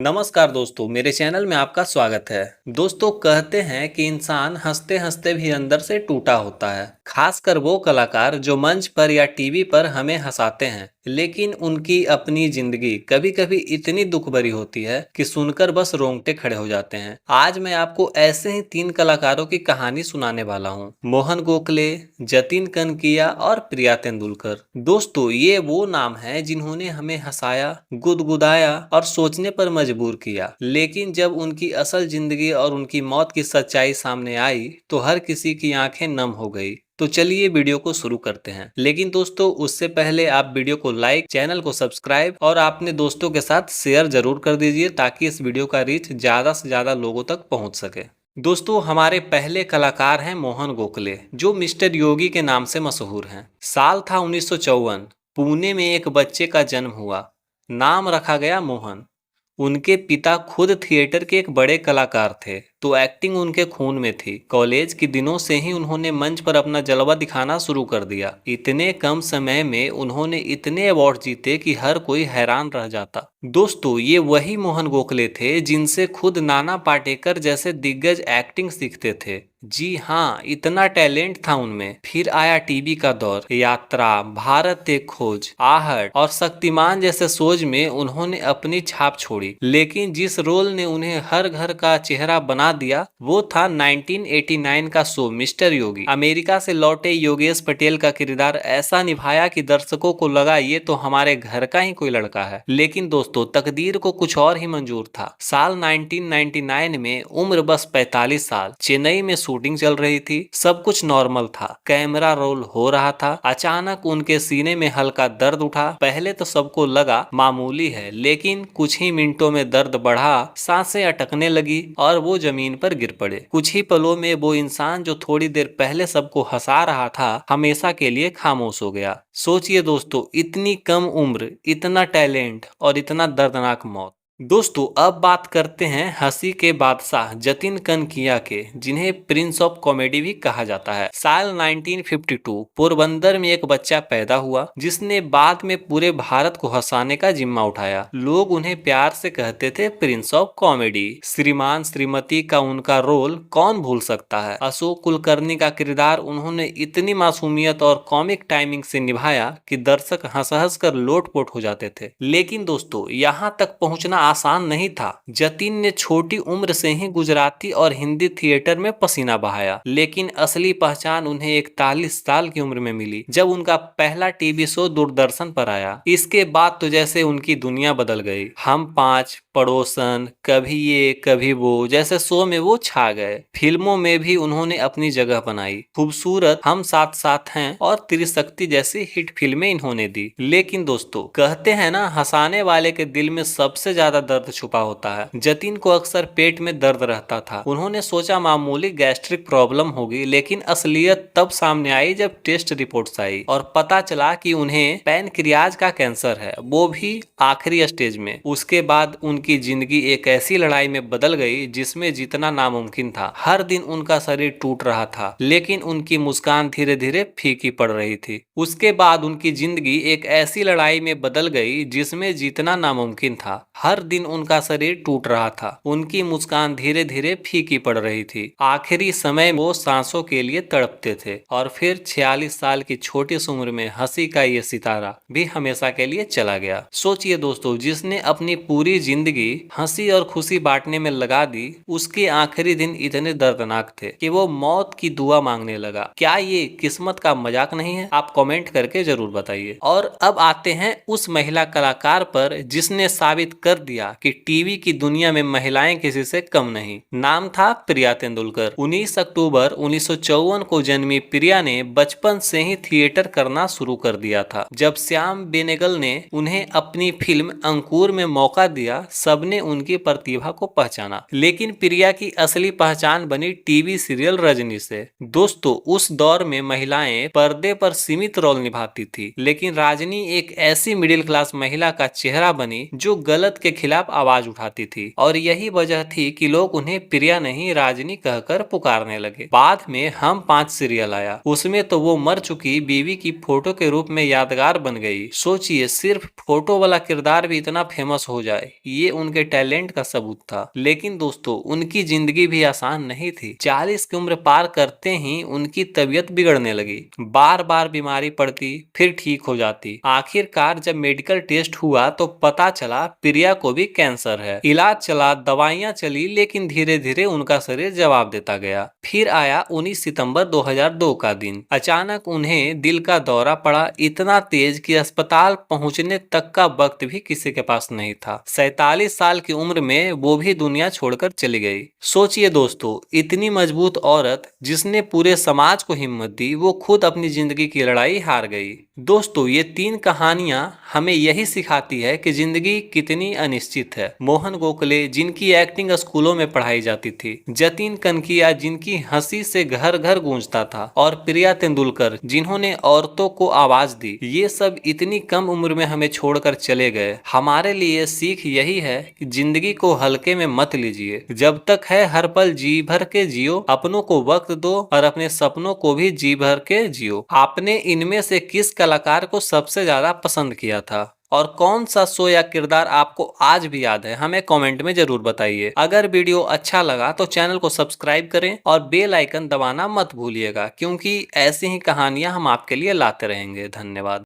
नमस्कार दोस्तों, मेरे चैनल में आपका स्वागत है। दोस्तों, कहते हैं कि इंसान हंसते हंसते भी अंदर से टूटा होता है। खासकर वो कलाकार जो मंच पर या टीवी पर हमें हंसाते हैं, लेकिन उनकी अपनी जिंदगी कभी कभी इतनी दुख भरी होती है कि सुनकर बस रोंगटे खड़े हो जाते हैं। आज मैं आपको ऐसे ही तीन कलाकारों की कहानी सुनाने वाला हूँ। मोहन गोखले, जतिन कनकिया और प्रिया तेंदुलकर। दोस्तों, ये वो नाम है जिन्होंने हमें हंसाया, गुदगुदाया और सोचने पर मजबूर किया। लेकिन जब उनकी असल जिंदगी और उनकी मौत की सच्चाई सामने आई तो हर किसी की आंखें नम हो गई। तो चलिए वीडियो को शुरू करते हैं। लेकिन दोस्तों, उससे पहले आप वीडियो को लाइक, चैनल को सब्सक्राइब और अपने दोस्तों के साथ शेयर जरूर कर दीजिए ताकि इस वीडियो का रीच ज्यादा से ज्यादा लोगों तक पहुंच सके। दोस्तों, हमारे पहले कलाकार हैं मोहन गोखले, जो मिस्टर योगी के नाम से मशहूर हैं। साल था 1954। पुणे में एक बच्चे का जन्म हुआ। नाम रखा गया मोहन। उनके पिता खुद थिएटर के एक बड़े कलाकार थे, तो एक्टिंग उनके खून में थी। कॉलेज के दिनों से ही उन्होंने मंच पर अपना जलवा दिखाना शुरू कर दिया। इतने कम समय में उन्होंने इतने अवार्ड जीते कि हर कोई हैरान रह जाता। दोस्तों, ये वही मोहन गोखले थे जिनसे खुद नाना पाटेकर जैसे दिग्गज एक्टिंग सीखते थे। जी हाँ, इतना टैलेंट था उनमें। फिर आया टीवी का दौर। यात्रा, भारत एक खोज, आहट और शक्तिमान जैसे शोज में उन्होंने अपनी छाप छोड़ी। लेकिन जिस रोल ने उन्हें हर घर का चेहरा बना दिया वो था 1989 का शो मिस्टर योगी। अमेरिका से लौटे योगेश पटेल का किरदार ऐसा निभाया कि दर्शकों को लगा ये तो हमारे घर का ही कोई लड़का है। लेकिन दोस्तों, तकदीर को कुछ और ही मंजूर था। साल 1999 में, उम्र बस 45 साल, चेन्नई में शूटिंग चल रही थी। सब कुछ नॉर्मल था, कैमरा रोल हो रहा था। अचानक उनके सीने में हल्का दर्द उठा। पहले तो सबको लगा मामूली है, लेकिन कुछ ही मिनटों में दर्द बढ़ा, सांसें अटकने लगी और वो जमीन पर गिर पड़े। कुछ ही पलों में वो इंसान जो थोड़ी देर पहले सबको हंसा रहा था, हमेशा के लिए खामोश हो गया। सोचिए दोस्तों, इतनी कम उम्र, इतना टैलेंट और इतना दर्दनाक मौत। दोस्तों, अब बात करते हैं हंसी के बादशाह जतिन कनकिया के, जिन्हें प्रिंस ऑफ कॉमेडी भी कहा जाता है। साल 1952 पोरबंदर में एक बच्चा पैदा हुआ जिसने बाद में पूरे भारत को हंसाने का जिम्मा उठाया। लोग उन्हें प्यार से कहते थे प्रिंस ऑफ कॉमेडी। श्रीमान श्रीमती का उनका रोल कौन भूल सकता है। अशोक कुलकर्णी का किरदार उन्होंने इतनी मासूमियत और कॉमिक टाइमिंग से निभाया कि दर्शक हंस हंस कर लोटपोट हो जाते थे। लेकिन दोस्तों, यहाँ तक पहुंचना आसान नहीं था। जतिन ने छोटी उम्र से ही गुजराती और हिंदी थिएटर में पसीना बहाया, लेकिन असली पहचान उन्हें 41 साल की उम्र में मिली, जब उनका पहला टीवी शो दूरदर्शन पर आया। इसके बाद तो जैसे उनकी दुनिया बदल गई। हम पांच, पड़ोसन, कभी ये कभी वो जैसे शो में वो छा गए। फिल्मों में भी उन्होंने अपनी जगह बनाई। खूबसूरत, हम साथ साथ हैं और त्रिशक्ति जैसी हिट फिल्में इन्होंने दी। लेकिन दोस्तों, कहते हैं ना, हंसाने वाले के दिल में सबसे ज्यादा दर्द छुपा होता है। जतिन को अक्सर पेट में दर्द रहता था। उन्होंने सोचा मामूली गैस्ट्रिक प्रॉब्लम होगी, लेकिन असलियत तब सामने आई जब टेस्ट रिपोर्ट्स आई और पता चला कि उन्हें पैनक्रियाज का कैंसर है, वो भी आखिरी स्टेज में। उसके बाद उनकी जिंदगी एक ऐसी लड़ाई में बदल गई जिसमें जीतना नामुमकिन था। हर दिन उनका शरीर टूट रहा था, लेकिन उनकी मुस्कान धीरे धीरे फीकी पड़ रही थी। उसके बाद उनकी जिंदगी एक ऐसी लड़ाई में बदल गई जिसमें जीतना नामुमकिन था। हर दिन उनका शरीर टूट रहा था, उनकी मुस्कान धीरे धीरे फीकी पड़ रही थी। आखिरी समय वो सांसों के लिए तड़पते थे। और फिर 46 साल की छोटी सी उम्र में हंसी का ये सितारा भी हमेशा के लिए चला गया। सोचिए दोस्तों, जिसने अपनी पूरी जिंदगी हंसी और खुशी बांटने में लगा दी, उसके आखिरी दिन इतने दर्दनाक थे कि वो मौत की दुआ मांगने लगा। क्या ये किस्मत का मजाक नहीं है? आप कमेंट करके जरूर बताइए। और अब आते हैं उस महिला कलाकार पर जिसने साबित कर दिया कि टीवी की दुनिया में महिलाएं किसी से कम नहीं। नाम था प्रिया तेंदुलकर। 19 अक्टूबर 1954 को जन्मी प्रिया ने बचपन से ही थिएटर करना शुरू कर दिया था। जब श्याम बेनेगल ने उन्हें अपनी फिल्म अंकुर में मौका दिया, सबने उनकी प्रतिभा को पहचाना। लेकिन प्रिया की असली पहचान बनी टीवी सीरियल रजनी से। दोस्तों, उस दौर में महिलाएं पर्दे पर सीमित रोल निभाती थी, लेकिन राजनी एक ऐसी मिडिल क्लास महिला का चेहरा बनी जो गलत के खिलाफ आवाज उठाती थी। और यही वजह थी कि लोग उन्हें प्रिया नहीं राजनी कहकर पुकारने लगे। बाद में हम पांच सीरियल आया, उसमें तो वो मर चुकी बीवी की फोटो के रूप में यादगार बन गई। सोचिए, सिर्फ फोटो वाला किरदार भी इतना फेमस हो जाए, ये ये उनके टैलेंट का सबूत था। लेकिन दोस्तों, उनकी जिंदगी भी आसान नहीं थी। 40 की उम्र पार करते ही उनकी तबीयत बिगड़ने लगी। बार बार बीमारी पड़ती, फिर ठीक हो जाती। आखिरकार जब मेडिकल टेस्ट हुआ तो पता चला प्रिया को भी कैंसर है। इलाज चला, दवाइयां चली, लेकिन धीरे धीरे उनका शरीर जवाब देता गया। फिर आया 19 सितंबर 2002 का दिन। अचानक उन्हें दिल का दौरा पड़ा, इतना तेज कि अस्पताल पहुंचने तक का वक्त भी किसी के पास नहीं था। 47 साल की उम्र में वो भी दुनिया छोड़कर चली गई। सोचिए दोस्तों, इतनी मजबूत औरत जिसने पूरे समाज को हिम्मत दी, वो खुद अपनी जिंदगी की लड़ाई हार गई। दोस्तों, ये 3 कहानियां हमें यही सिखाती है कि जिंदगी कितनी अनिश्चित है। मोहन गोखले, जिनकी एक्टिंग स्कूलों में पढ़ाई जाती थी, जतिन कनकिया, जिनकी हंसी से घर घर गूंजता था, और प्रिया तेंदुलकर, जिन्होंने औरतों को आवाज दी, ये सब इतनी कम उम्र में हमें छोड़कर चले गए। हमारे लिए सीख यही है कि जिंदगी को हल्के में मत लीजिए। जब तक है हर पल जी भर के जियो, अपनों को वक्त दो और अपने सपनों को भी जी भर के जियो। आपने इनमें से किस कलाकार को सबसे ज्यादा पसंद किया था, और कौन सा शो या किरदार आपको आज भी याद है, हमें कमेंट में जरूर बताइए। अगर वीडियो अच्छा लगा तो चैनल को सब्सक्राइब करें और बेल आइकन दबाना मत भूलिएगा, क्योंकि ऐसी ही कहानियां हम आपके लिए लाते रहेंगे। धन्यवाद।